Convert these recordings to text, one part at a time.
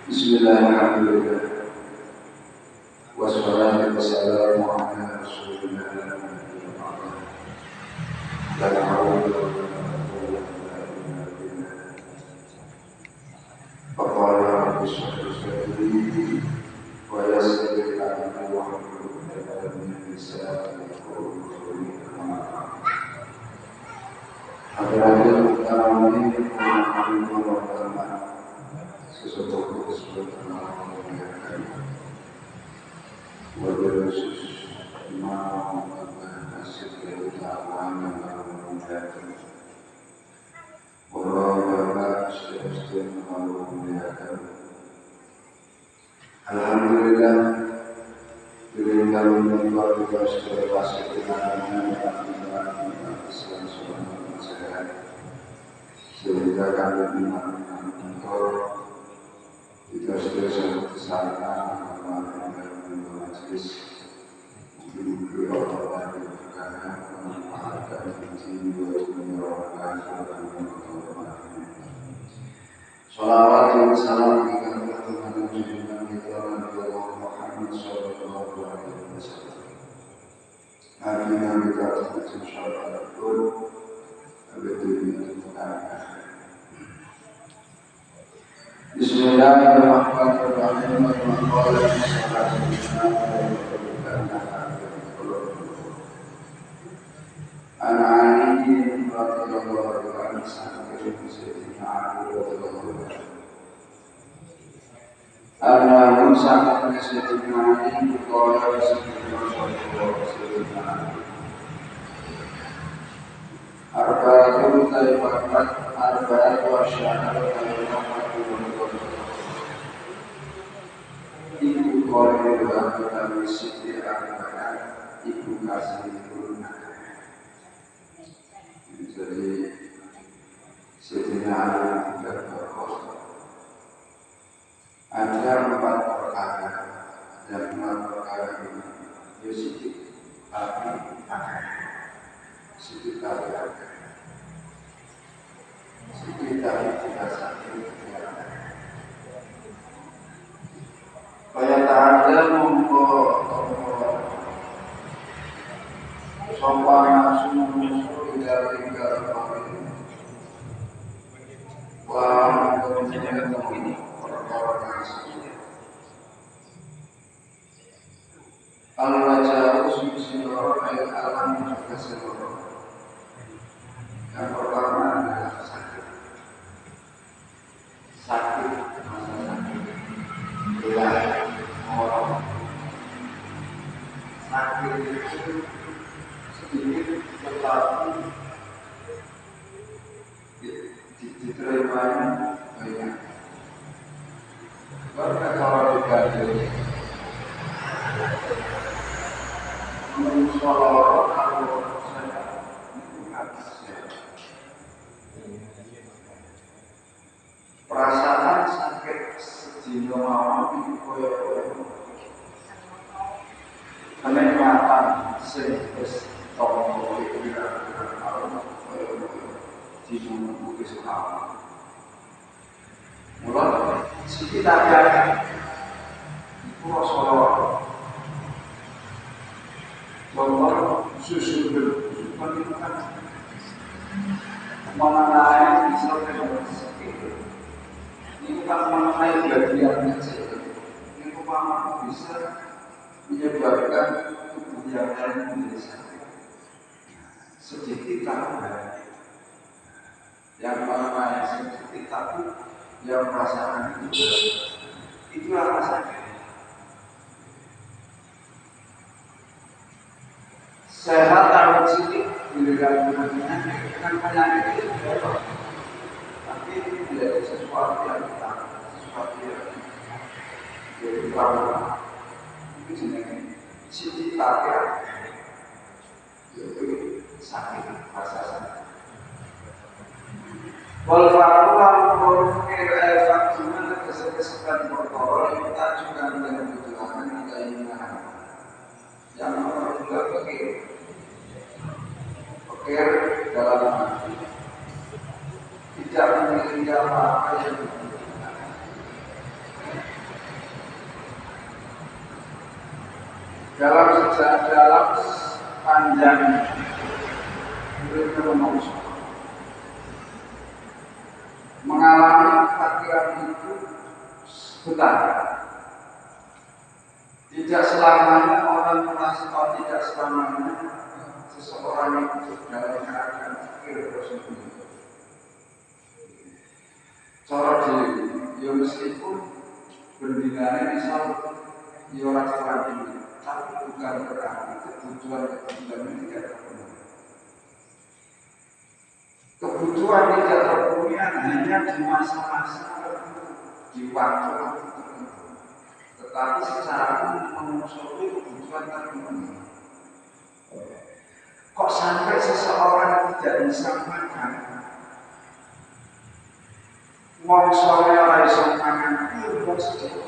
Bismillahirrahmanirrahim. Wassalatu wassalamu ala Rasulillah. La haula wa la quwwata illa billah. Faqala rabbi shrah li sadri wa yassir li amri wahlul 'uqdatam min lisani yafqahu qawli. Hadirin sekalian, sesuatu kesempatan berdosis mau kasih keutamaan yang memuliakan Allah sesungguhnya memuliakan. Alhamdulillah diberikan nikmat juga segala fasilitasnya sehingga kami mengenal kita sudah sangat kesana kemarin majelis mungkin Allah dan berkata memanfaatkan jiwa menyerahkan salawat dan salam kepada Tuhan kita Nabi Muhammad sallallahu alaihi wasallam. Nabi kita insyaallah pun Bismillahirrahmanirrahim. Ibu korban dalam sisi anak ibu kasih lunak. Jadi setiap anak tidak berkosa. Ada 4 perkara dan 4 perkara ini sedikit tapi pakai sedikit tapi tidak sakit. Kaya ta'ala mongko sopan nafsu tidak tinggal kami. Wah, menjadikan kamu ini perkara yang Allah jauh sumber ayat alam juga seluruh. Yang pertama adalah sakit. Sakit, masa sakit. Orang sakit itu sedikit tetapi diterimanya banyak. Karena kalau dibagi mensolor atau saya perasaan sakit Dino mau itu koyo kenikmatan sing wis toko iki kira-kira koyo dino bukis utama. Mulai sekitar itu Rasulullah bahwa susu berpendidikan mengenai Islam dan ini bukan mengenai bagian kecil, ini bukan bisa menyebabkan tubuh yang lain menjadi sakit. Sedikit tambah yang mengenai sedikit tapi yang merasakan itu rasanya. Sehat tahu sedikit bila kan penyakit itu tapi tidak sesuatu yang jadi trauma itu jenis sedikit tapi itu sakit rasa sakit. Walaupun faktuman kesempatan berkorol kita juga menjadi kebutuhan keinginan yang orang juga pikir dalam hati tidak memiliki apa-apa yang dibutuhkan. Dalam panjang hidup manusia mengalami fakiran itu benar. Tidak selamanya orang merasa tidak selamanya seseorang itu dalam keadaan fakir tersebut. Cara dia meskipun berdinari misal dia orang ini, tapi bukan berarti kebutuhan ini tidak terpenuhi. Kebutuhan tidak terpenuhi hanya di masa-masa tertentu, di waktu tertentu. Tetapi secara mengusulkan kebutuhan terpenuhi. Kok sampai seseorang tidak bisa makan? Mongsolnya oleh semangat itu sedikit.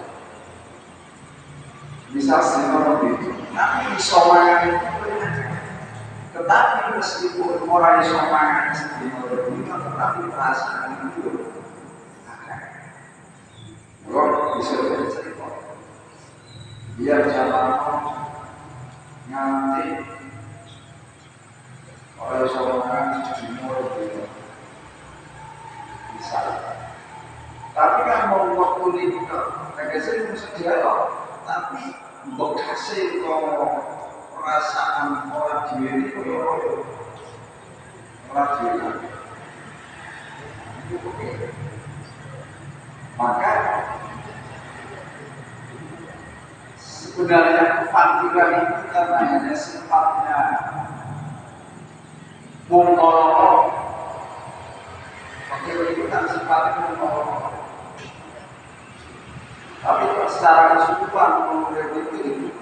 Bisa sih itu, tapi semangat itu tetapi meskipun orang semangat sedikit itu tetapi perasaan itu kalau bisa cerita biar jangan nganti oleh semangat timur itu bisa. Tapi kan mau waktu ini mereka sering sedia tapi bekasih kalau perasaan orang diri itu orang diri itu begitu. Maka sebenarnya kefakiran itu karena hanya sifatnya mengolok. Fakir itu kan sifatnya mengolok. Tapi secara keseluruhan kemudian itu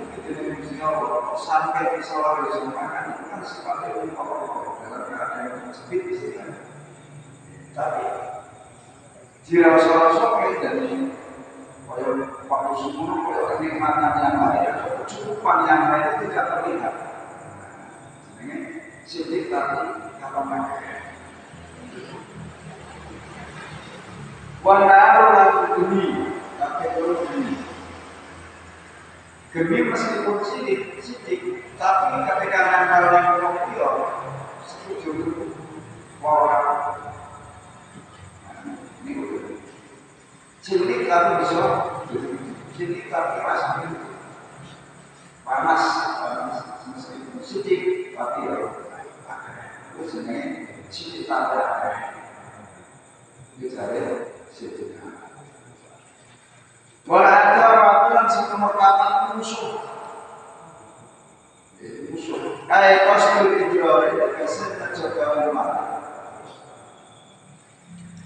sampai misalnya disemakan itu kan sifatnya mengolok dalam keadaan yang sempit. Tapi jika seorang dari waktu sebelum kenikmatan yang lain atau kecukupan yang lain tidak terlihat. Ini sedikit tadi kata mereka. Wanarulah geni, tapi geni meskipun sidik, tapi ketika nangkal yang berokio, setuju orang. Cilik tapi bisa, cilik tapi rasanya panas meskipun sidik tapi itu sebenarnya cilik tapi bicara sidik. Walau ada waktu yang sekemertapan musuh, ayat kostum hijrah itu kesan terjaga umat.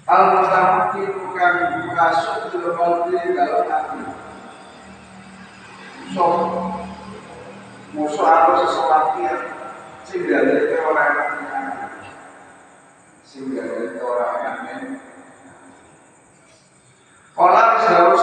Al-Mutamakkin bukan masuk di dalam hati. Musuh atau sesuatu yang sehingga dari orang yang kalau selalu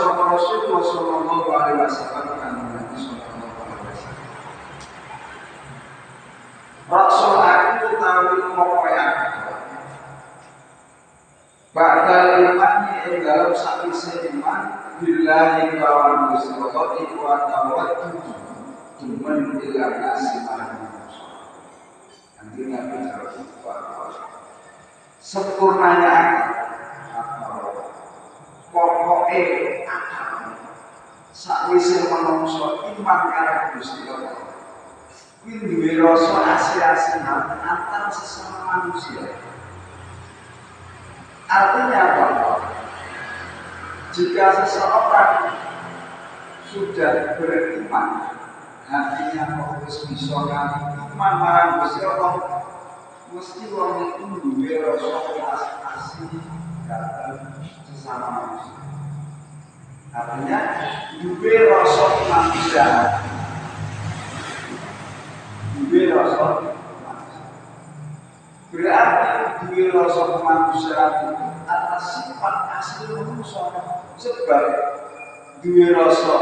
billahi lawan Gusti Allah iku atawat demen ilang kasih marang manusia. Nanti Nabi jawab sempurnanya akal. Pokoknya akal. Sakwise manungsa iman karo Gusti Allah. Kuwi duwe rasa asih-asihan antar sesama manusia. Artinya apa? Jika seseorang sudah beriman, hatinya fokus bisa iman marang Gusti Allah, mesti wong itu duwe rasa asih karo sesama manusia. Artinya duwe rasa kemanusiaan. Duwe rasa berarti duwe rasa kemanusiaan itu atas sifat asli manusia. Sebab duwe rasa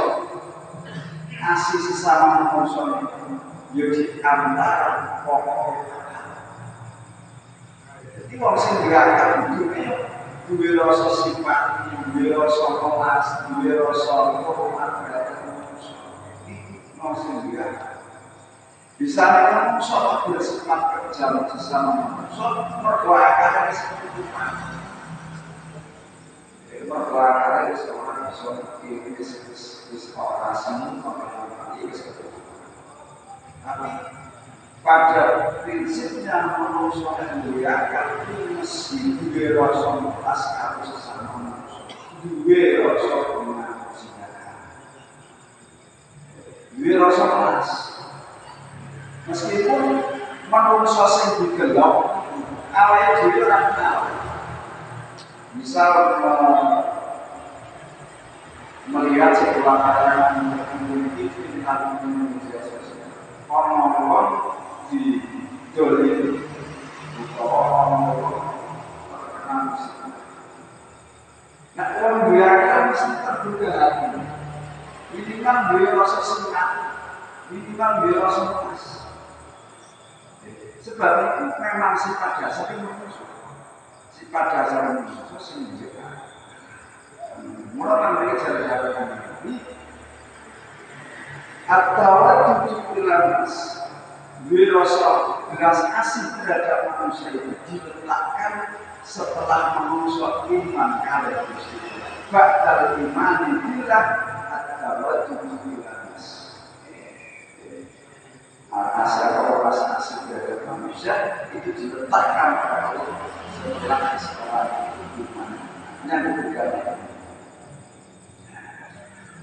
asih sesama manusia itu ya di antara pokok. Jadi wong sing gerakan duwe rasa sifat, duwe rasa kelas, duwe rasa hormat terhadap manusia. Wong sing gerakan bisa memang sholat bersifat kejam sesama manusia, berdoakan seperti mana? Berdoakan seorang sholat di sekolah seni, tapi pada prinsipnya manusia yang diakan mesti dua rasa mutas atau sesama manusia, dua rasa kemanusiaan, dua rasa kelas. Meskipun manusia yang digelap, awalnya dulu orang tahu. Misal melihat sebuah kalangan komuniti tentang media sosial, orang-orang di dolim, orang-orang terkenal. Nah, orang biarkan mesti terduga hati. Minimal dia rasa senang, minimal dia rasa puas. Sebab itu memang sifat dasar manusia. Sifat dasar manusia sendiri. Mulai dari jalan-jalan ini, atau tujuh ilanas, wirasa beras asih terhadap manusia itu diletakkan setelah manusia iman kepada Gusti Allah. Ba'dal imani billah atau tujuh ilanas. Asal asih terhadap manusia itu diletakkan pada Allah setelah iman yang bergabung.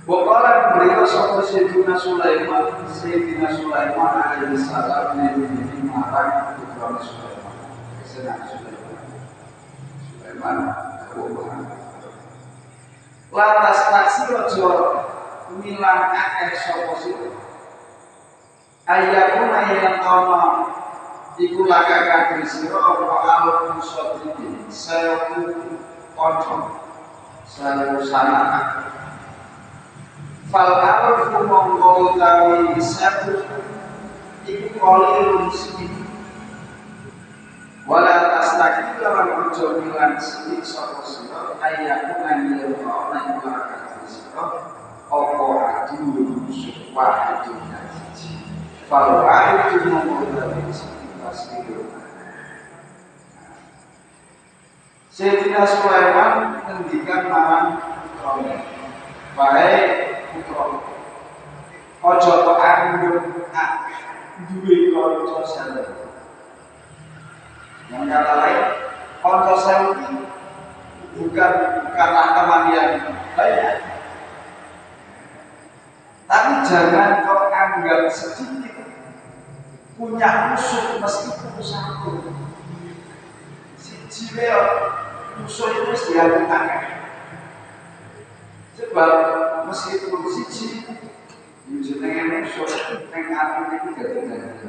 Wakala beliau satu Sayyidina Sulaiman alaihi salam ini marah kepada Sulaiman. Senang Sulaiman lantas taksi rojo milang akeh sapa sira. Ayakuna yang ana iku laka kadri sira apa alun sodri saya kanca saya sana fal arfu monggo utawi satu iku qalilun sedikit wala tastakil lan ojo milan sithik sapa sira ayakuna yang ana iku laka kadri sira apa adu suwah itu fal arfu monggo utawi Sayyidina Sulaiman ngendikan marang putrane, baik putra, ojo kok anggap duwe kanca saleh. Yang kata lain, kanca saleh bukanlah teman yang banyak, tapi jangan kau anggap sedikit. Punya musuh meskipun satu. Si Jiwel musuh itu mesti dilakukan. Sebab meskipun siji jenenge musuh ning atine iki dadi dadi.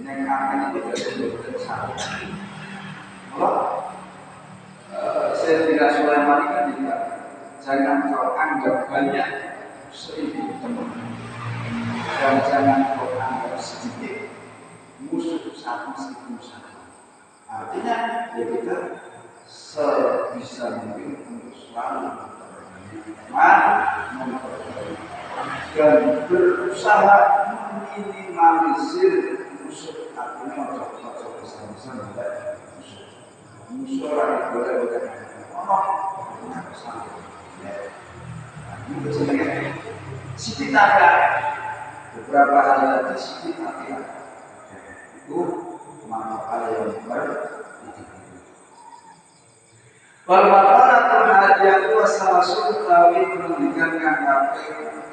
Ning atine iki dadi satu. Mula Sayyidina Sulaiman kan tidak jangan kau anggap banyak seribu teman. Dan jangan kau anggap sedikit musuh satu meskipun satu. Artinya ya kita sebisa mungkin untuk selalu dan berusaha meminimalisir musuh, artinya ojo besar-besar musuh orang boleh itu sebenarnya sedikit ada beberapa hal tadi sedikit ada itu hal yang Wal-Baqarah terhadiyatu wasalasul tawi menunjukkan KKP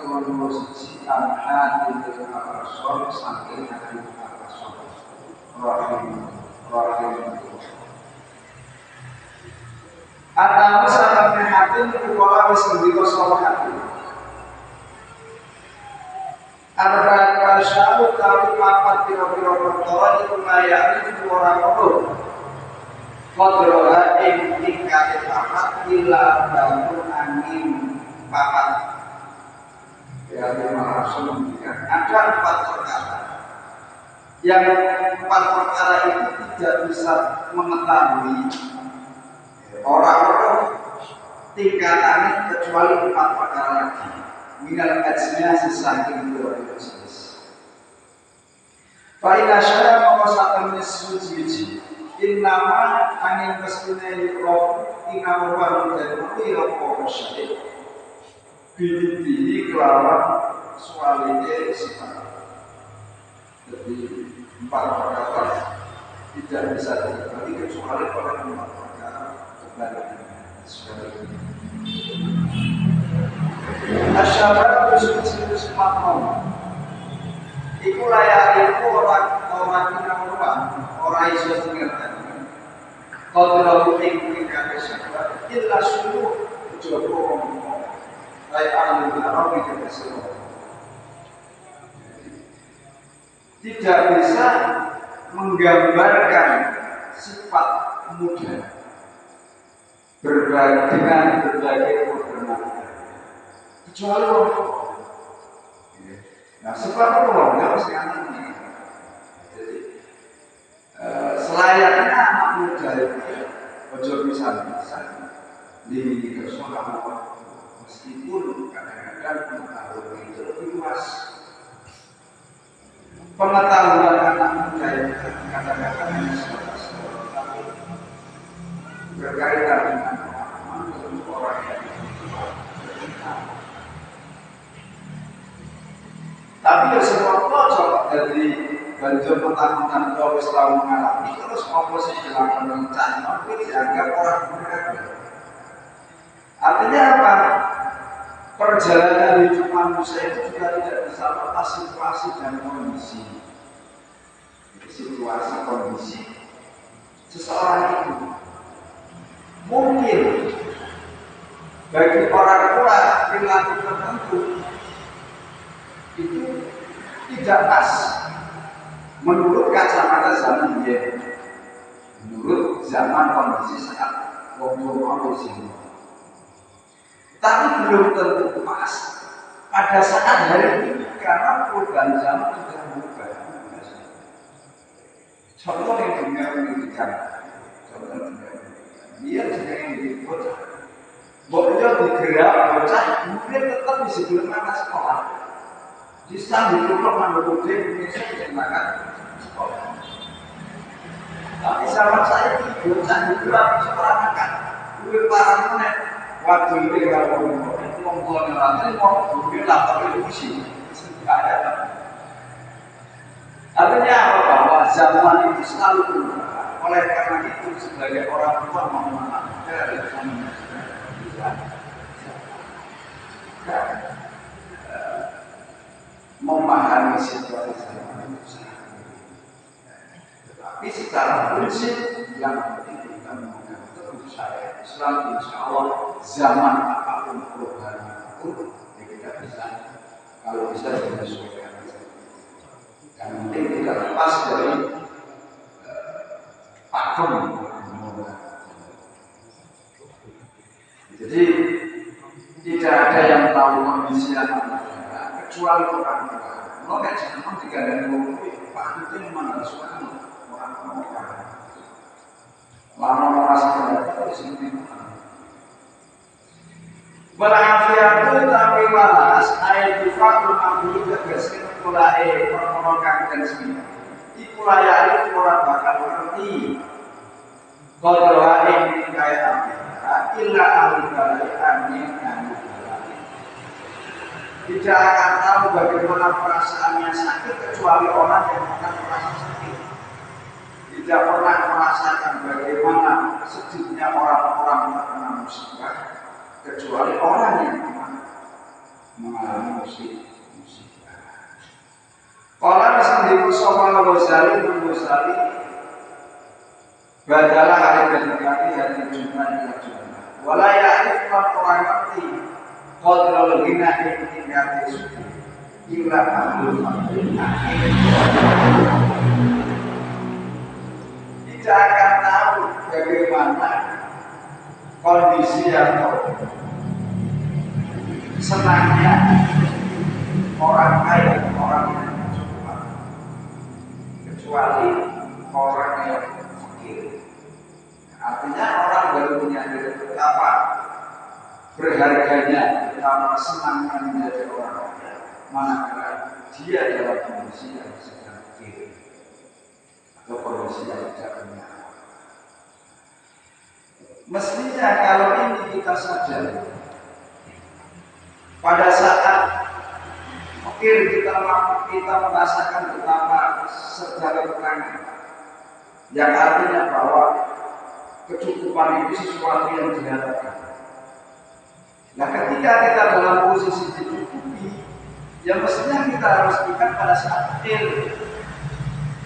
nomor 1 Al-Hadid al-Asor sampai Hadid al-Asor Rahim Atamu sampai Hadid Kuala Wisndiko Soal Hadid Arba'at Rasya'u tawi papat piro-piro perkara itu layak itu orang-orang Kodroha ing tingkat papat bila bangun angin papat. Ya, memang langsung memberikan. Ada 4 perkara. Yang 4 perkara itu tidak bisa mengetahui orang-orang tingkatannya kecuali 4 perkara lagi. Minal ajnya sesaking jenis. Fa'ina syara mengosatan suci. Innama angin kestina roh inawan dan roh syarif biditihi kelawan sualite sifat. Jadi 4 perkara tidak bisa diketahui kecuali oleh 4 perkara kebalikan. Asyarat suci makmum. Iku layak itu orang iso mengerti. Kalau tinggi kaki sahabat, illa suluh jodoh layak ahli Arab itu semua. Tidak bisa menggambarkan sifat muda dengan berbagai kebenaran kecuali orang. Nah, sebab itu orang harus ini. Jadi selayaknya anak muda itu ojo bisa di kesukaan meskipun kadang-kadang pengetahuan itu lebih luas. Pengetahuan anak muda itu kadang-kadang hanya sebatas tapi berkaitan dengan orang yang tapi ya semua pojok dari banjir petang-petang kalau selalu mengalami terus oposisi dilakukan rencana tapi dianggap orang benar. Artinya apa? Perjalanan hidup manusia itu juga tidak bisa lepas situasi dan kondisi. Situasi kondisi seseorang itu mungkin bagi orang tua perilaku tertentu itu tidak pas menurut kacamata zaman dia, menurut zaman kondisi saat kondisi tapi belum tentu pas pada saat hari ini karena perubahan zaman sudah berubah. Contoh yang dunia pendidikan, dia juga yang dibocah, bocah digerak bocah mungkin tetap di sebelum anak sekolah. Di sambil duduk menurut Indonesia makan sekolah. Tapi sama saya bocah digerak sekolah makan. Gue parah mana? Waktu itu kalau ngomong nanti mau gue lapor emosi. Artinya apa? Bahwa zaman itu selalu berubah. Oleh karena itu sebagai orang tua mau memahami dari zaman memahami situasi zaman itu. Tetapi secara prinsip yang penting kita menganggap saya Islam insya Allah zaman apapun perubahan apapun ya kita bisa kalau bisa menyesuaikan. Yang penting tidak lepas dari pakem. Jadi tidak ada yang tahu kondisi anak kecuali orang tua. Kalau nggak jangan digandeng ngomong, Pak itu memang harus orang. Lama merasa terdapat di sini. Walafiatu tapi walas ayat difatul mampu tegaskan mulai permohonan dan semina. Iku layari orang bakal ngerti kodroha yang kaya ambillah illa ahli amin amin. Tidak akan tahu bagaimana perasaannya sakit kecuali orang yang pernah merasa sakit. Tidak pernah merasakan bagaimana sedihnya orang-orang terkena musibah kecuali orang yang pernah mengalami musibah. Kalau sendiri soal Ghazali badalah hari berdekati hari jumlah ila jumlah. Walayarif orang ngerti qadrul ghina yang tingkati suku illa ahlul fadl. Tidak akan tahu bagaimana kondisi atau senangnya orang kaya, orang yang berjumlah, kecuali orang yang fakir. Artinya orang baru menyadari betapa berharganya, betapa senangnya menjadi orang kaya, manakala dia dalam kondisi yang sedang fakir atau kondisi yang tidak punya. Mestinya kalau ini kita sadar, pada saat fakir kita merasakan betapa segala kekurangan, yang artinya bahwa kecukupan itu sesuatu yang diharapkan. Nah, ketika kita dalam posisi dicukupi, yang mestinya kita harus ingat pada saat fakir,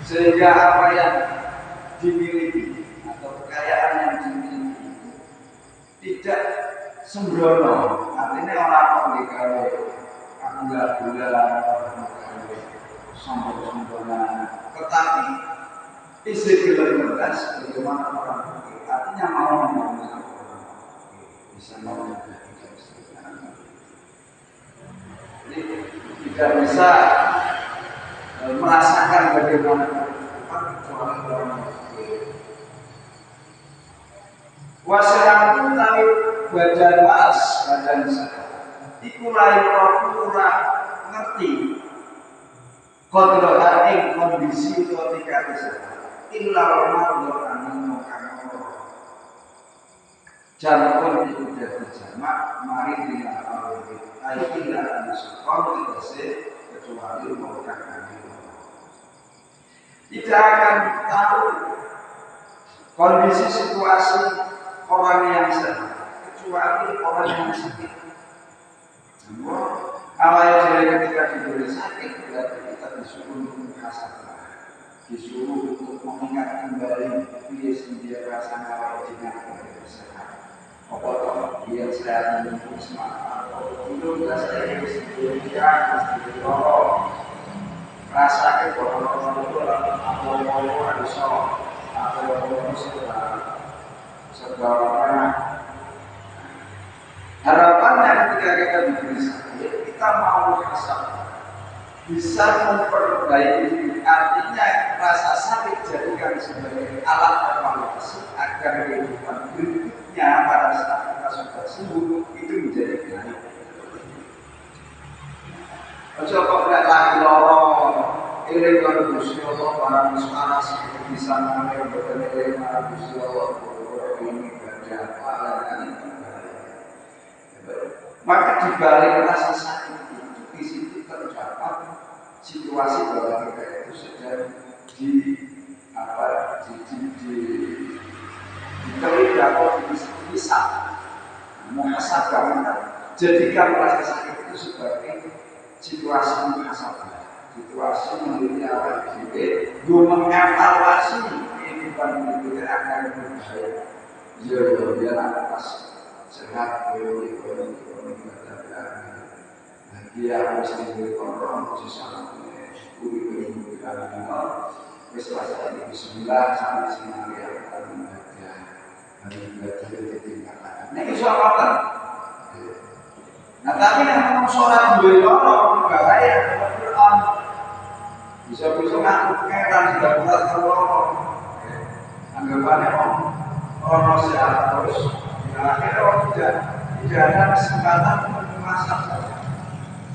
sehingga apa yang dimiliki atau kekayaan yang dimiliki tidak sembrono, artinya orang kalau aku nggak gula, sombong-sombongan, tetapi isi gelas bagaimana orang fakir, artinya mau membangun orang bisa mau tidak bisa. Jadi tidak bisa merasakan bagaimana kehidupan kecuali orang fakir. Wasyarakat tapi badan mas, badan saya iku lain kurang ngerti kodroh ing kondisi ketika bisa illa Allah amin mukamoro jamakun itu dari jamak mari dengan Allah ayat illa anisukon itu kecuali maukan amin. Tidak akan tahu kondisi situasi orang yang sehat kecuali orang yang sakit. Awalnya dari ketika diberi sakit berarti kita disuruh untuk muhasabah, disuruh untuk mengingat kembali dia sendiri rasa awal dengan kembali sehat. Apa toh dia sehat menempuh semangat atau dulu saya sendiri sendiri lorong rasa keborong itu apa ada shock atau sebab harapannya ketika kita diberi sakit, kita mau bisa memperbaiki diri. Artinya rasa sakit jadikan sebagai alat evaluasi agar kehidupan berikutnya pada saat kita sudah sembuh itu menjadi baik. Ojo kok lagi lorong, ini kalau Gusti Allah barang suara seperti bisa mulai berkenaan dengan Gusti Allah. Ini baca pahala ini, maka dibalik rasa sakit itu di situ terdapat situasi bahwa kita itu sedang diterima atau bisa muhasabah. Jadikan rasa sakit itu sebagai situasi muhasabah, situasi menjadi awal diri, mengevaluasi kehidupan berikutnya akan berbahaya. Biar atas sehat, ekonomi dia harus diberi orang sesama kuri wis pasal ini bismillah sampai sinari yang akan membaca hari belajar itu tingkatan. Nah itu apa? Nah tapi yang ngomong sholat dua orang bahaya Quran bisa-bisa ngaku pengeran sudah buat terlalu anggapannya orang sehat terus akhirnya orang tidak tidak ada kesempatan untuk memasak,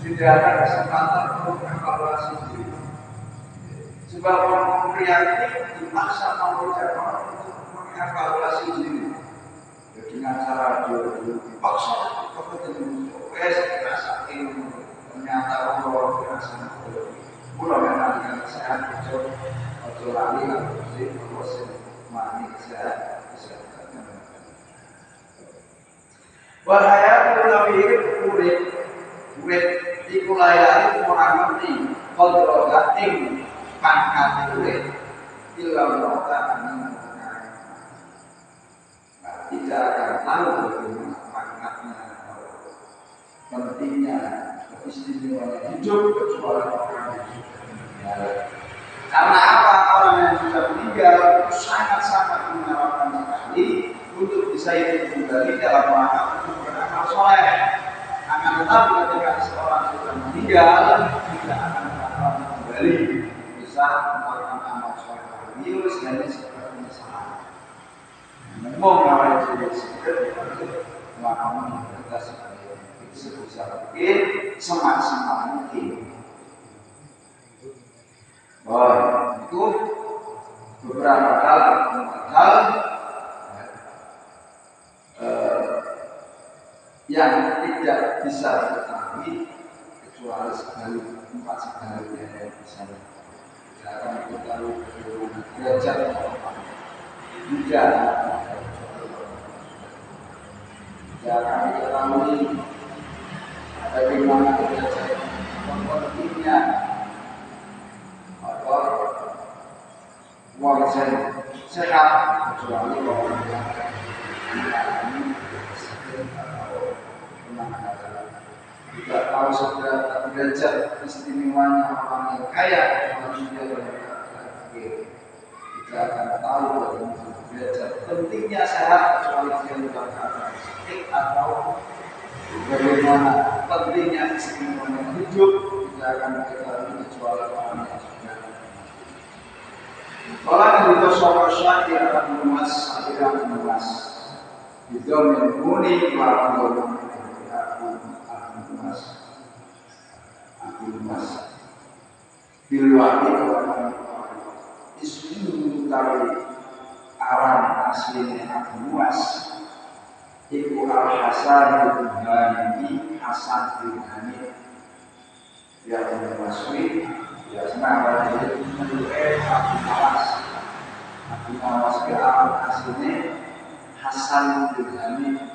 tidak ada kesempatan untuk evaluasi diri. Sebab orang kreatif dipaksa mau jangan untuk mengevaluasi diri. Dengan cara dipaksa kepentingan rasa ilmu ternyata orang merasa pulau memang dengan sehat atau lari atau proses mani sehat kesehatan. Bahaya pulau ini kulit dikulai orang ngerti kalau dating pangkat kulit hilang rotan tidak akan tahu bagaimana pangkatnya, pentingnya, keistimewaan hidup kecuali orang yang sudah meninggal. Karena apa? Orang yang sudah meninggal itu sangat-sangat mengharapkan sekali untuk bisa hidup kembali dalam rangka untuk beramal soleh. Akan tetapi ketika seorang sudah meninggal tidak akan dapat kembali bisa melakukan amal soleh lagi, sehingga seperti misalnya mengawal diri sendiri melakukan kita sebagai sebisa mungkin semaksimal mungkin. Itu beberapa hal yang tidak bisa diketahui kecuali sekali 4 sekali yang bisa tidak akan diketahui bagaimana derajat juga tidak akan diketahui bagaimana derajat pentingnya atau wajah sehat kecuali orang yang mengalami tidak tahu seberapa derajat istimewanya orang yang kaya manusia yang fakir. Tidak akan tahu bagaimana derajat pentingnya sehat kecuali dia dalam keadaan sakit atau bagaimana pentingnya istimewanya hidup tidak akan diketahui kecuali orang yang sudah kalau kita soal syakir akan memuas akan memuas itu menghuni lawan aku mas bilwati orang isu dari alam aslinya aku mas iku al-hasan bin Hasan bin Hanif yang memasui ya senang itu menurut aku nawas ke alam aslinya Hasan bin Hanif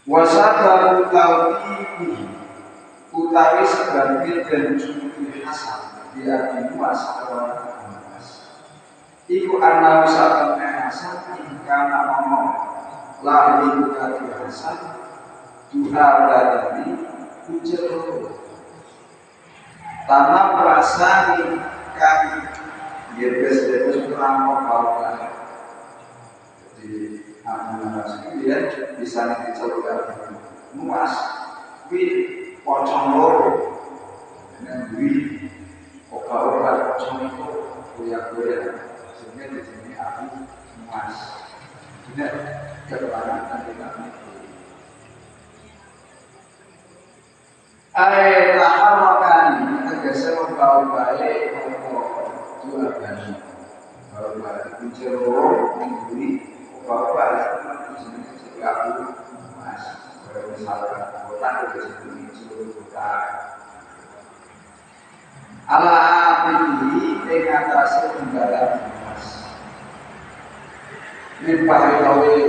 wasadaru tauhidi utawi sebagian dan jumlah Hasan dia dimuas orang muas iku anna wisatan Hasan ingkana ngomong lari kaki Hasan duha dari ujar tanah rasani kami bebas terang kau jadi dia bisa dicoba muas wih pocong loro dengan wih obat pocong itu goyang sehingga di sini aku muas tidak keterangan kami tahamakan tegese membawa baik dua kali kalau balik bicara menggunakan bapak itu juga aku mas kalau misalkan kota itu seluruh kota ala ini mengatasi kendala mas limpah kawe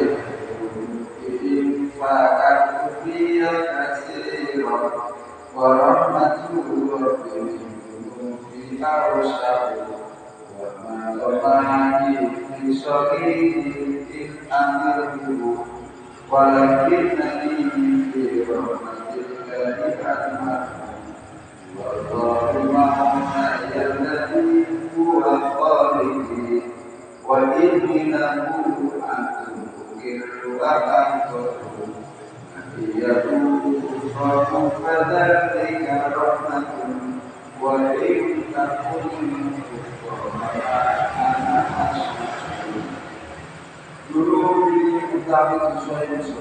infakar kubiya kasir warahmatullahi wabarakatuh wa ma'alaihi Bisogini amrihu walakinnani fi rahmatillahi rahmatuhu wallahu ma'ana yalladhi huwa khaliqi wa inni lahu antukiru akantuhu nabiyatuhu rahmu fadhalika rahmatun wa in takun guru utawi dosa-dosa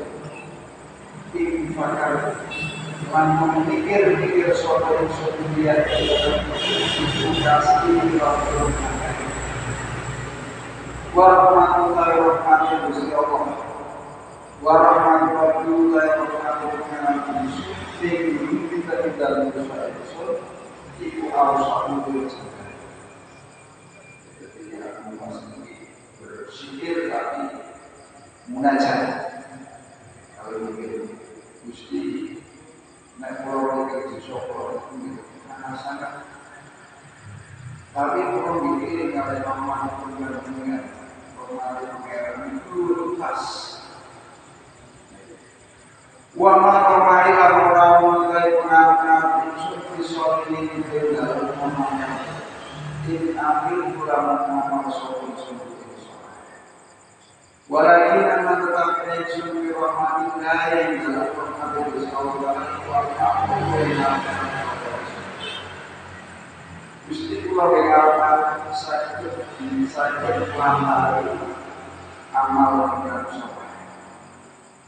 ing fakar lan memikir-mikir sapa ingsun liya iku pasti warahmatullahi wabarakatuh Gusti Allah warahmatullahi wabarakatuh sing kita dalam dosa-dosa iku harus aku bersikir tapi munajat kalau mikir Gusti nek kula mikir di sapa sangat tapi kalau mikir kalau mama punya pengen itu luas wa ma qamai lamun kaya pengaruh suci soli di dalam mamanya in akhir ulama nama soli walakin anak tetap pensiun di rahmatillah yang dalam rahmatillah Allah Gusti kula wengaken sakit amal yang sapa.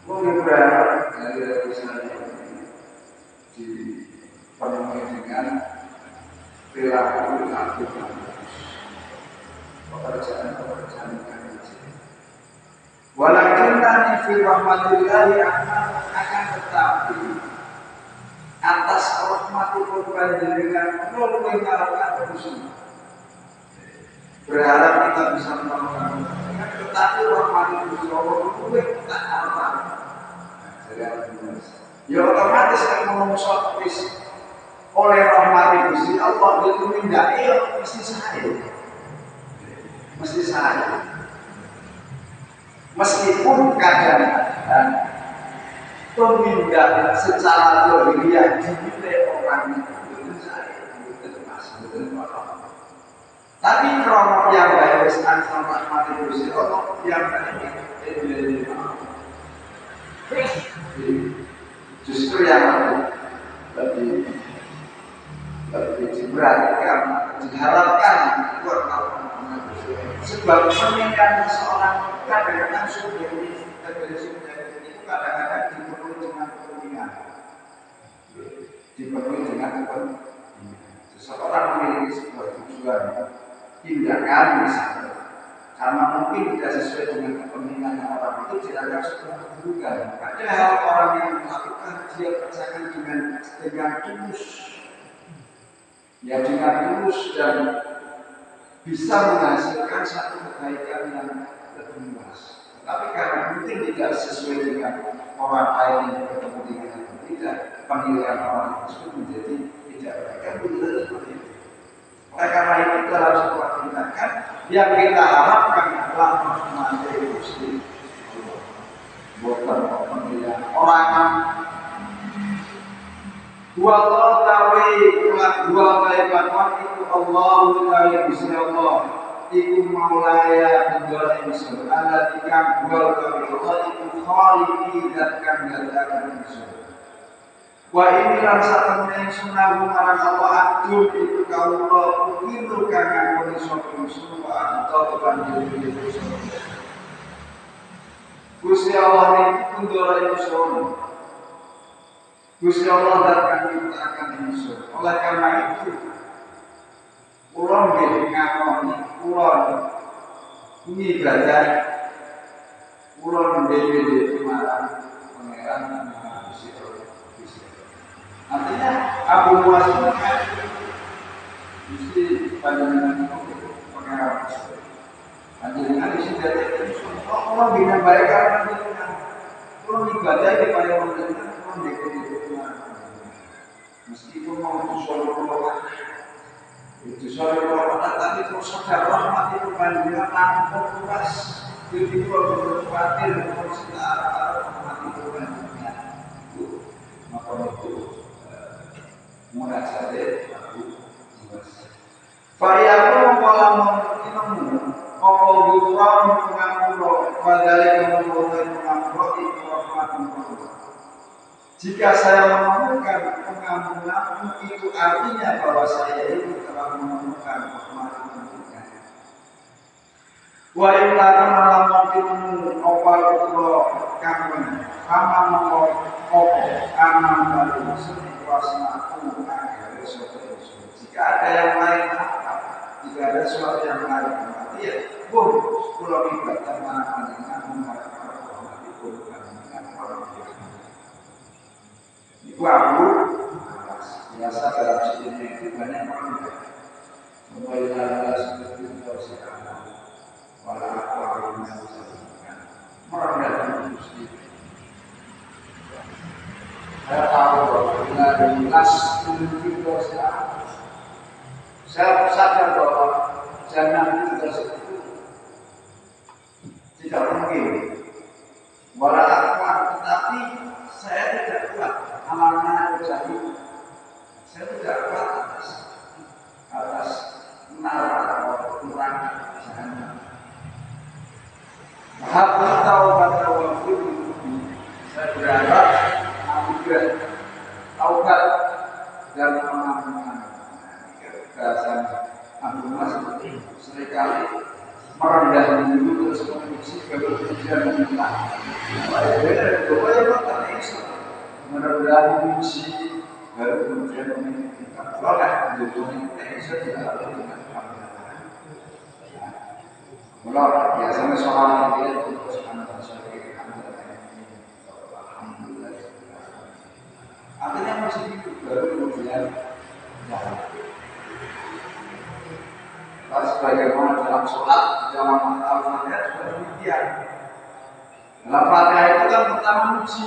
Mungkin berharap dari saya dipenuhi dengan perilaku pekerjaan yang walakin nanti fi rahmatillahi akan tetapi atas rahmatullah panjenengan kula wengaken Gusti berharap kita bisa melakukan tetapi rahmatullah Gusti Allah kuwi tak apa ya otomatis kan menungso wis oleh rahmat Gusti Allah itu mindake mesti saya meskipun kadang-kadang pemindahan secara dohiriyah dinilai orang itu saya tapi krono yang baik weskan sama mati Gusti Allah yang justru yang lebih diberatkan diharapkan buat sebab pernikahan seorang kadang-kadang subjektif itu kadang-kadang dipenuhi dengan kepentingan seseorang memiliki sebuah tujuan tindakan misalnya karena mungkin tidak sesuai dengan kepentingan orang itu dianggap sebuah keburukan padahal orang yang melakukan dia kerjakan dengan tulus ya dengan tulus dan bisa menghasilkan satu kebaikan yang lebih luas. Tapi karena mungkin tidak sesuai dengan orang lain yang bertemu dengan itu, tidak penilaian orang tersebut menjadi tidak baik. Kan betul seperti itu. Oleh karena itu dalam sebuah tindakan yang kita harapkan adalah menjadi Gusti bukan penilaian orang. Dua kali fatwa itu Allah taala Gusti Allah iku maulaya dua insun ada tiga dua kali Allah iku khaliqi dan kang dadakan insun wa ini lan satemene sunah marang Allah abdul itu kaula ukilu kang ngakoni sapa insun wa atau panjenengan insun Gusti Allah niku kundura insun Gusti Allah akan menciptakan insun. Oleh karena itu, kula nggih ngakoni kula ibadah kula nggih marang Pangeran Gusti Allah. Artinya Abu Muhammad Gusti panjenengan Pangeran panjenengan isi dadi insun. Kula bina baik karena panjenengan. Kula ibadah kepada panjenengan meskipun mau itu soal tapi kalau sadar rahmat itu panjenengan lampung luas jadi kalau berkhawatir kalau kita rahmat itu panjenengan maka itu mudah saja aku luas variabel malam ilmu apa gufran pengampura padahal pengampura itu rahmatullah. Jika saya menemukan pengampunan itu artinya bahwa saya itu telah menemukan rahmat Tuhan. Wa illa kama mungkin opal kula kang sama mongko opo aman baru situasi aku agak sesuatu. Jika ada yang lain jika ada sesuatu yang lain berarti ya boleh kula ibadah mana dengan mengharapkan Allah itu dengan orang biasa. Itu aku biasa dalam sedunia itu banyak orang mulai dari seperti itu sekarang walau aku akan menyampaikan merendah Gusti. Saya tahu bahwa dari nas itu saya sadar bahwa jangan tersebut tidak mungkin. Walau aku tetapi saya tidak kuat amalnya terjadi. Saya tidak kuat atas menaruh atau kurang jahanam. Hati taubat waktu saya berharap anugerah taubat dan pengampunan. Kekerasan agama seperti seringkali merendah diri terus memuji kemudian meminta. Beda dari Islam merendah memuji baru kemudian meminta. Kalau Indonesia tidak ada dengan kemuliaan. Kalau biasanya soal dia terus alhamdulillah. Artinya masih hidup baru kemudian jalan. Sebagaimana dalam sholat dalam Al-Fatihah sudah demikian. Dalam Fatihah itu kan pertama muji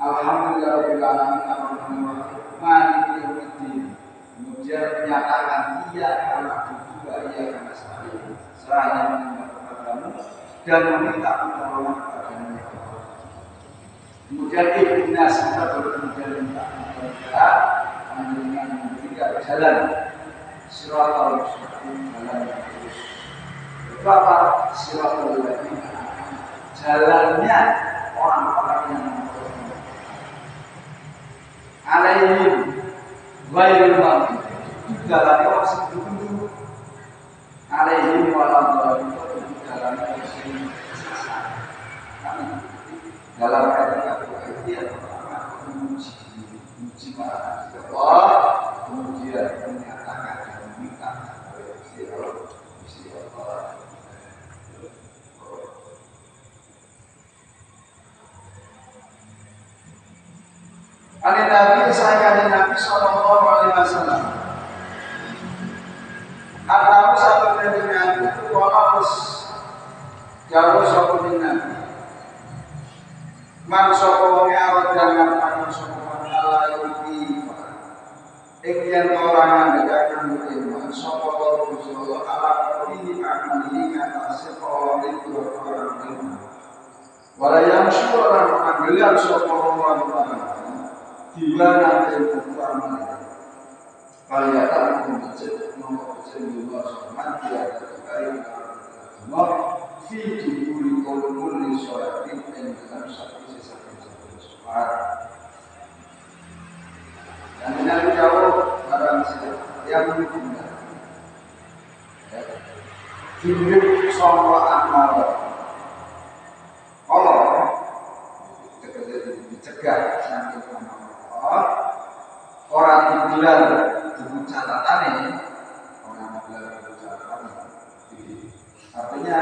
alhamdulillahirabbil alamin arrahmanir maliki yaumiddin. Kemudian menyatakan iya karena itu iya karena saya menyembah kepadamu dan meminta pertolongan kepadamu. Kemudian ihdinas kita baru kemudian minta dengan tiga jalan siratal mustaqim jalan yang lurus. Berapa siratal ladzina jalannya orang-orang yang alaihim ghairil maghdubi jalannya orang sebelum alaihim waladhdallin jalannya orang dalam kata-kata itu pertama memuji para Allah kemudian menyatakan dan meminta kepada Gusti Allah. Oleh Nabi saya Nabi Sallallahu Alaihi Wasallam. Atau satu dari Nabi itu harus jauh satu Nabi. Man sokongnya awal jangan pakai sokongan Allah ini. Ikhyan orang yang dekatkan beriman sokong Rasulullah Allah ini akan diingat sekolah itu orang beriman. Walau yang syukur mengambil sokong Allah di mana ilmu amal. Kalian tak membaca nomor sembilan mati ada terkait Allah fi dibuli kulli sholatin dan dalam satu sholat. Dan Nabi jawab barang siapa yang menunda hidup sama amal Allah dicegah sampai amal orang dibilang dengan catatan ini orang dibilang dengan catatan ini artinya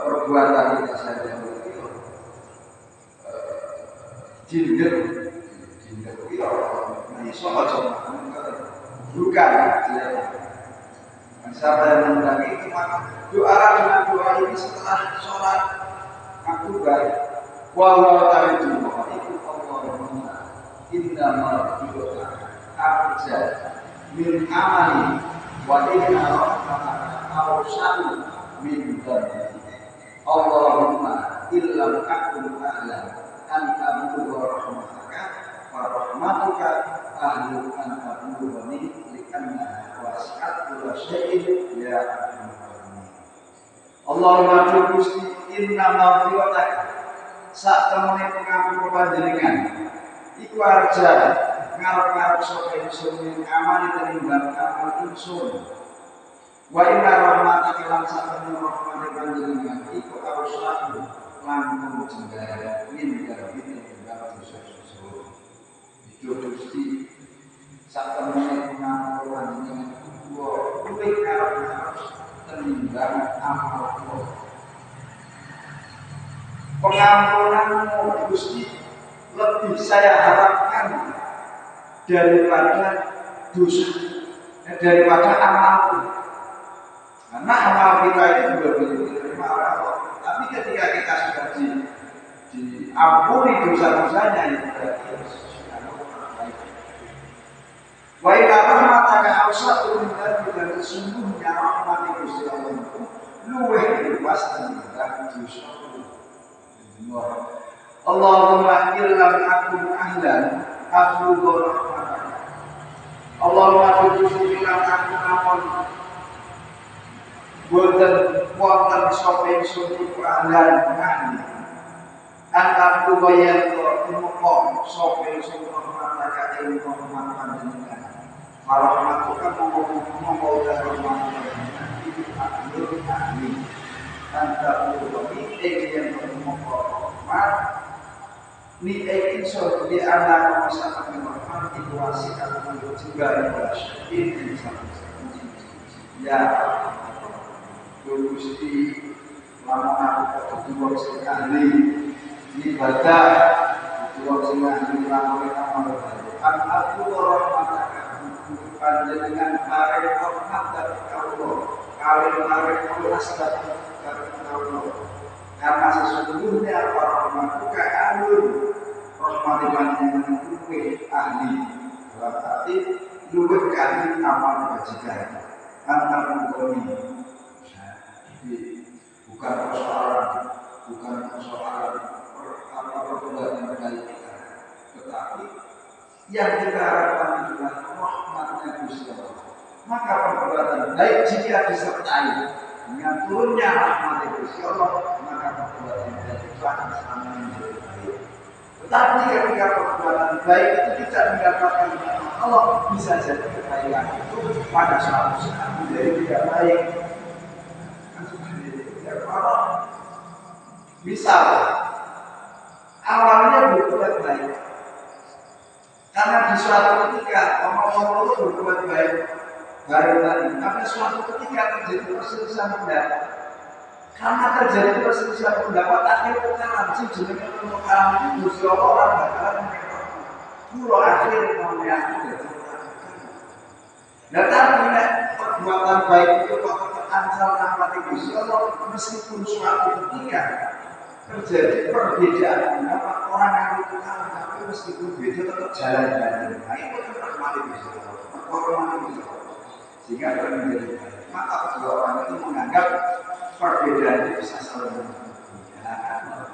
perbuatan kita saja itu jindir itu soal bukan siapa yang mengulangi itu doa dengan doa ini setelah sholat aku baik walau tadi itu Allahumma inna ma'afirullah arja min amali wa inna rahmataka awsanu min dhanbi Allahumma illam akun a'lam an abdu wa rahmataka wa rahmatuka ahlu an abduhani likanna wasi'at kula syai'in ya Allahumma tubusti inna ma'afirullah saat temani pengampun panjenengan iku arja ngarep-ngarep sapa ingsun ing amal tinimbang amal ingsun Wa inna rahmataka lan satana rahmate panjenengan iku awsatu langkung jenggara min dalem dosa-dosa. Itu Gusti satemene ngampura panjenengan kulo luwih karep tenimbang amal. Pengampunanmu Gusti lebih saya harapkan daripada dosa, daripada amalku. Karena amal kita itu juga diterima oleh Allah. Tapi ketika kita sudah diampuni dosa-dosanya itu berarti sudah baik. Wa inna rahmataka awsatu min dzalika, dan sesungguhnya rahmat Gusti Allah itu luwih luas tinimbang dosa. Allahumma illam akun ahlan akhluqu rahmataka. Allahumma illam akun amon boten wonten sapa ingsun iku ahlan ahli. Antaku bayan to muka sapa ingsun rahmataka ing rahmat panjenengan. Rahmatuka monggo rahmat iku akhluqu ahli. Antaku bayan ing muka rahmat ni ingsun di anak masyarakat rahmat iku wasiat juga ini ya Gusti lama aku kedua sekali ibadah kedua sekali lama aku rahmataka panjenengan arep rahmat dari Allah kawin arep welas dari Allah karena sesungguhnya rahmatuka alun rahmat panjenengan luwih ahli dalam arti luwih kali amal kebajikan antar mengkoni. Jadi bukan persoalan perbuatan baik kita, tetapi yang kita harapkan adalah rahmatnya Gusti Allah. Maka perbuatan baik jika disertai dengan turunnya rahmat Gusti Allah, maka perbuatan baik itu akan sama menjadi baik. Tetapi ketika perbuatan baik itu tidak mendapatkan rahmat Allah, bisa jadi kebaikan itu pada suatu saat menjadi tidak baik. Misal awalnya berbuat baik, karena di suatu ketika orang-orang itu berbuat baik baru tadi, tapi suatu ketika terjadi perselisihan pendapat. Karena terjadi perselisihan pendapat, akhirnya kita langsung jenenge pemekaran itu semua orang bakalan mereka pulau akhir menyakiti. Nah tapi perbuatan baik itu kalau terancam rahmat Gusti Allah, meskipun suatu ketika terjadi perbedaan pendapat orang yang itu kalah, tapi meskipun beda tetap jalan-jalan. Nah itu kan rahmat Gusti Allah, rahmat Gusti Allah. Sehingga menjadi baik. Maka kedua orang itu menganggap perbedaan itu bisa saling menghilangkan.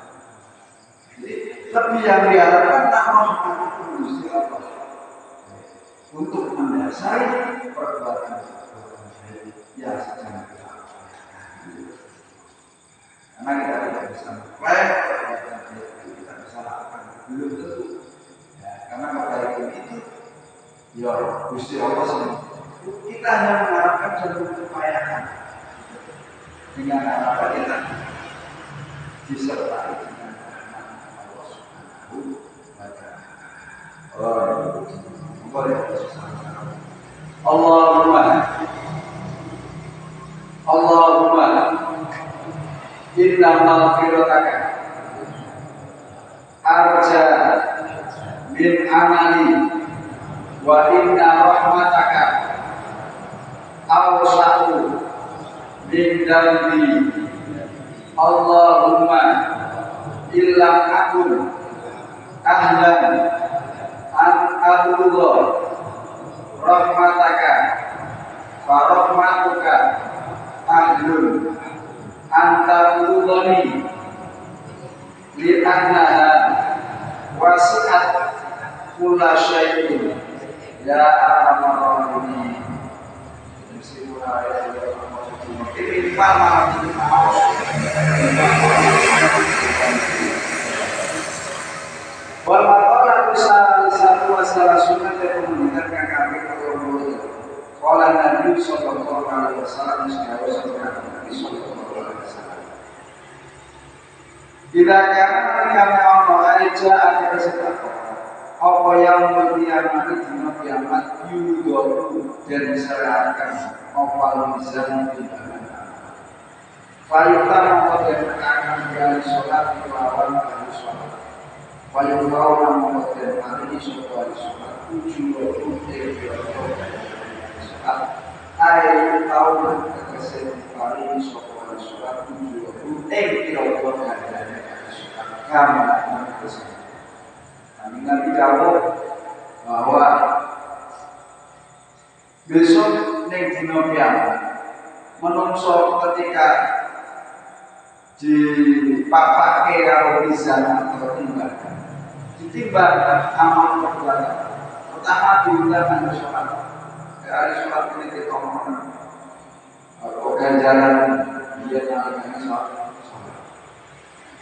Jadi lebih yang diharapkan rahmat Gusti Allah untuk mendasari perbuatan yang sedang kita lakukan. Karena kita tidak bisa mengklaim perbuatan itu kita bisa lakukan belum tentu. Ya, karena kebaikan itu ya Gusti Allah sendiri. Kita hanya mengharapkan dan mengupayakan dengan harapan kita disertai dengan rahmat Allah Subhanahu wa Ta'ala. Allahumma inna maghfirataka arja min amali wa inna rahmataka awsa'u min dambi. Allahumma illam akun ahlan an abudhu rahmataka fa rahmatuka ahlun anta udhani li annaha wasi'at kulla syai'in ya arhamar rahimin. Ini wal maqala satu masalah sunnah dan menunjukkan kami kalau Qala Nabi sallallahu alaihi wasallam sedawa sabda Nabi sallallahu alaihi wasallam. Bila karena Allah aja ada kesempatan apa yang berkiamat dina kiamat yudhu dan diserahkan apa lisan di dalam Fayuta mengkoden akan dari sholat melawan dari sholat. Fayuta mengkoden hari sholat tujuh waktu sholat. Air tahun kekesan hari sholat tujuh waktu kira-kira dari sholat. Kami akan kekesan. Kami Nabi jawab bahwa besok neng dina kiamat menungso ketika dipapake karo mizan atau timbangan. Ditimbang amal perbuatan. Pertama diundang sholat. Dari sholat ini ditomohon ganjaran dia nyalakan sholat.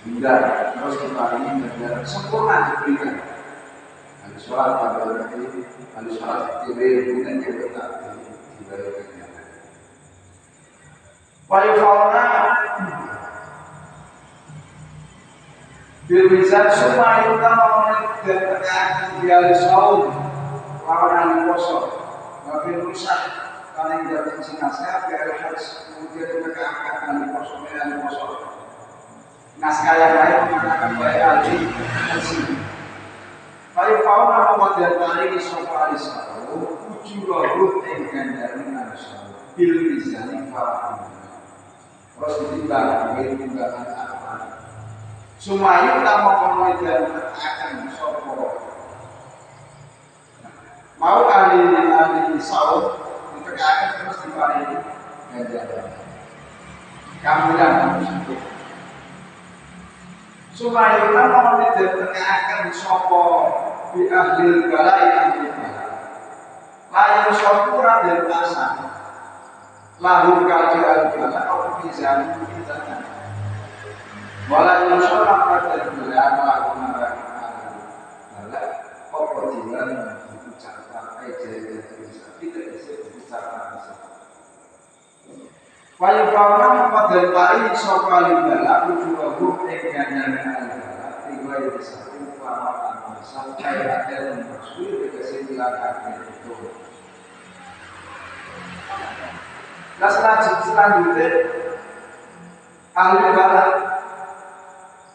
Hingga terus diparingi ganjaran sempurna diberikan. Hari sholat pada hari sholat tidur kemudian kita dibayar ganjaran. Wayufauna Bilbizat semua itu memenuhi dan terkait biali saud lawan kosong tapi rusak karena tidak naskah biali harus kemudian terkait ahli kosong naskah yang lain mengatakan baik ahli bersih baik fauna kemudian kali sopa ahli saud tujuh roh dengan dari naskah bilbizat terus ditimbang timbangan apa Sumayu tak memenuhi dan akan sopo. Mau ahli saud untuk akan terus diparingi ganjaran. Kamu yang bersyukur. Sumayu tak memenuhi dan akan sopo di ahli balai ahli balai. Layu sopo dan asal. Lalu kajian balai atau bisa kita. Walau yang sholat pada bulan lakukan adalah pokoknya diucapkan aja tidak bisa diucapkan. Walau kawan pada hari sokali balak juga dengan yang adalah tiga yang satu perawatan sampai ada yang bersulit kesimpulan itu. Nah selanjutnya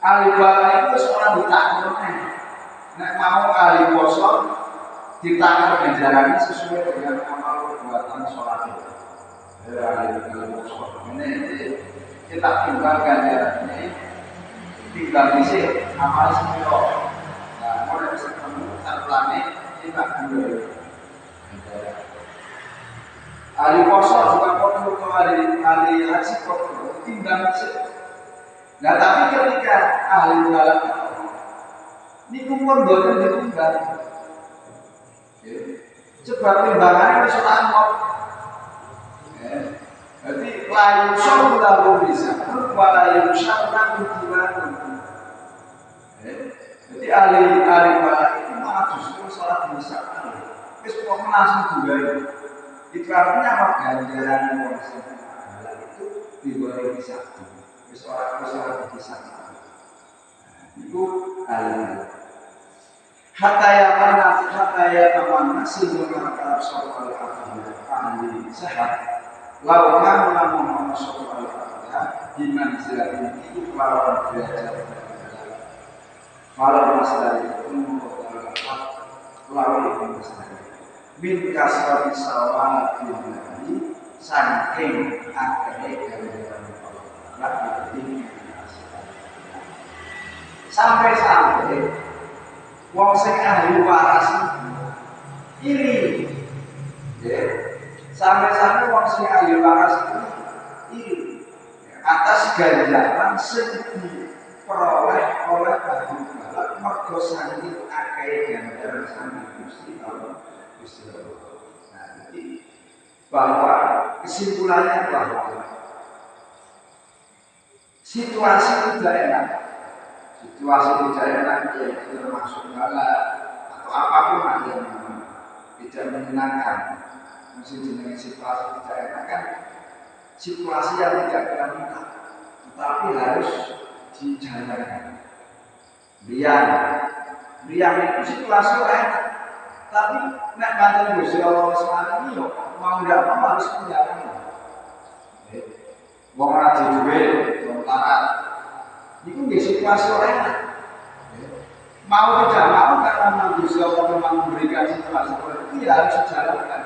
ahli balak itu seorang ditakdirkan. Nek mau ahli kosong ditakdir ganjarannya sesuai dengan amal perbuatan sholat itu. Ahli kosong ini kita timbang ganjarannya, timbang isi amal sepuluh. Nah, mulai bisa ketemu sarplane kita ambil. Ahli kosong juga perlu ahli haji perlu timbang isi. Nah tapi ketika ahli balak ini kumpul boten ditunggal. Sebab timbangannya wis ora ana. Jadi layu sallahu bisa wa layu sallahu tibangun. Jadi ahli balak itu malah justru salat bisa. Wis kok langsung juga. Itu artinya apa ganjaran konsep itu diberi bisa. Orang bisa itu hatta ya tamanna sehingga harap soal ahli sehat lawan namun soal iman selain itu lawan derajat malah masalah itu lawan itu masalah min kasrati sawal billahi saking akeh sampai wong sing ahli waras iri sampai wong sing ahli waras iri atas ganjaran sing diperoleh oleh ahli balak mergo saking akeh ganjaran saking Gusti Allah. Nah, jadi bahwa kesimpulannya bahwa situasi tidak enak, yaitu termasuk balak atau apapun yang tidak menyenangkan, mesti jenenge situasi tidak enak kan situasi yang tidak kita minta tetapi harus dijalankan. Riang itu situasi enak tapi nek mantan Gusti Allah Subhanahu yo mau ndak mau harus menjalani. Wong ngaji duwe wong taat itu nggih situasi enak. Mau tidak mau karena manusia memang memberikan situasi seperti itu ya harus dijalankan.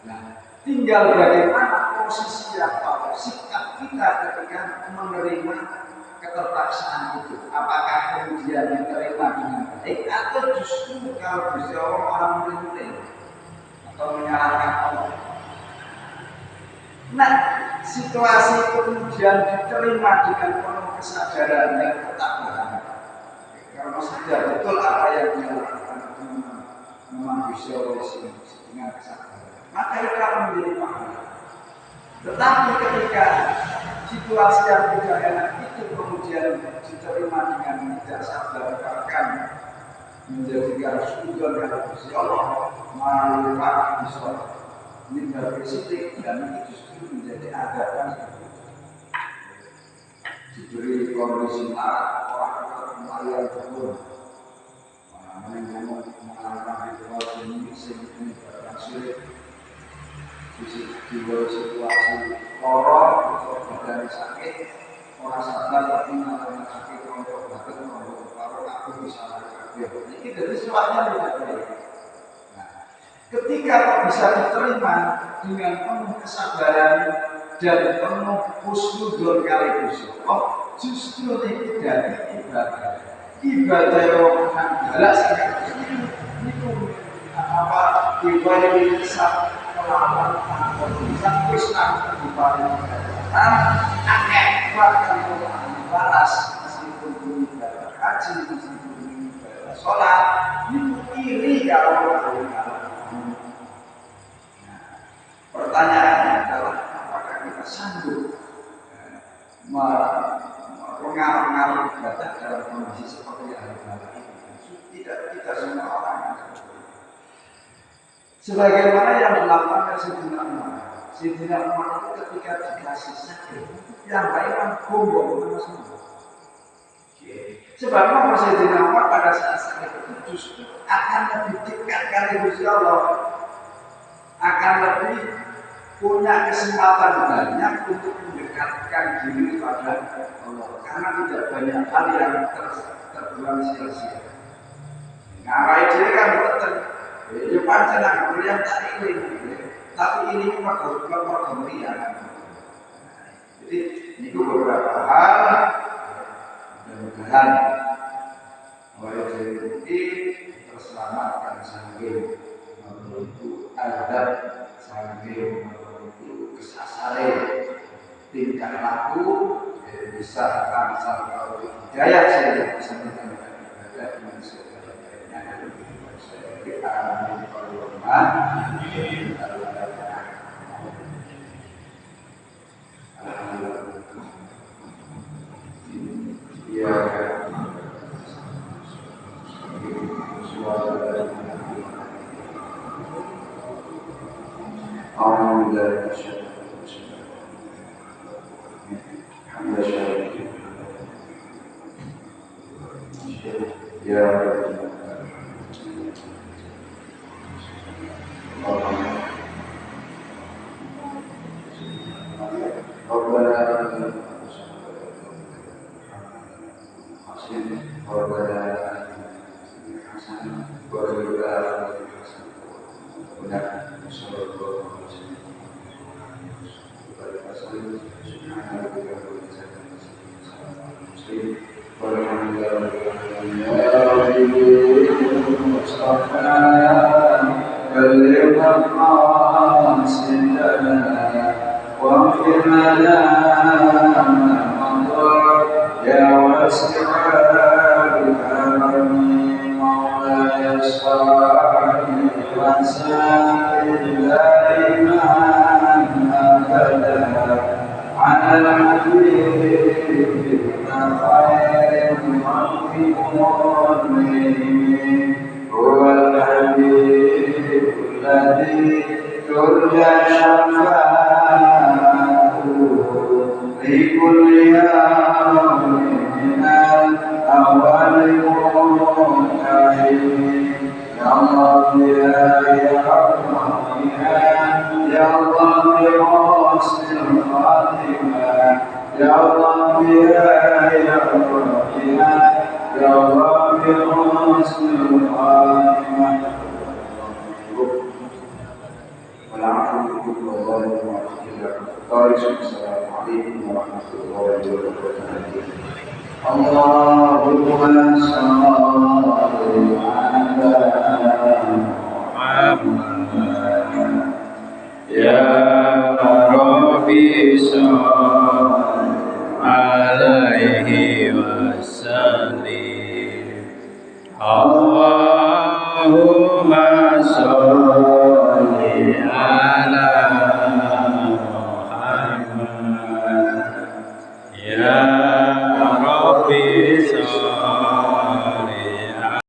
Nah, tinggal bagaimana posisi atau sikap kita ketika menerima keterpaksaan itu. Apakah kemudian diterima dengan baik atau justru kalau bisa orang menyembelih atau menyalahkan Allah. Nah, situasi kemudian diterima dengan penuh kesadaran dan ketakwaan. Karena sadar betul apa yang dia lakukan memang bisa dengan kesadaran. Maka itu akan menjadi pahala. Tetapi ketika situasi yang tidak enak itu kemudian diterima dengan tidak sabar bahkan menjadikan sudut dari Gusti Allah melalui para Islam ini berisitik dan itu justru menjadi adaban diberi kondisi marah orang yang turun mengalami situasi ini berhasil di situasi lorong atau badan sakit orang sadar tapi mengalami sakit untuk batin untuk kalau aku bisa lakukan ini dari sesuatu tidak baik. Nah, ketika bisa diterima dengan penuh kesabaran dan penuh husnuzon sekaligus justru itu dari ibadah yang jelas itu apa ibadah yang sah melawan kondisi Kristen di bawah akeh bahkan balas meskipun ibadah haji meskipun ibadah sholat itu iri kalau pertanyaannya adalah apakah kita sanggup mengaruh ibadah dalam kondisi seperti yang ada ini? Tidak semua orang yang seperti itu. Sebagaimana yang dilakukan Sayyidina Umar. Sayyidina Umar itu ketika dikasih sakit, yang baik kan gombong semua. Sebab apa Sayyidina Umar pada saat sakit itu justru akan lebih dekat kali Gusti Allah, akan lebih punya kesempatan banyak untuk mendekatkan diri kepada Allah karena tidak banyak hal yang terbuang sia-sia. Nah, itu kan betul. Ya pancen nak yang tak ini, tapi ini juga pemberian. Jadi itu beberapa hal mudah-mudahan oleh ini terselamatkan sambil menuju adab sambil menuju kesasare tingkah laku bisa tansal kalau hidayah saya bisa menyampaikan ibadah manusia lainnya kita akan berkorban ya هو الحبيب الذي Assalamualaikum warahmatullahi wabarakatuh. Allahumma shalli ala Muhammad ya Rabbi shalli alaihi wasallim. Allahumma sholli ala Muhammad ya Rabbi sholli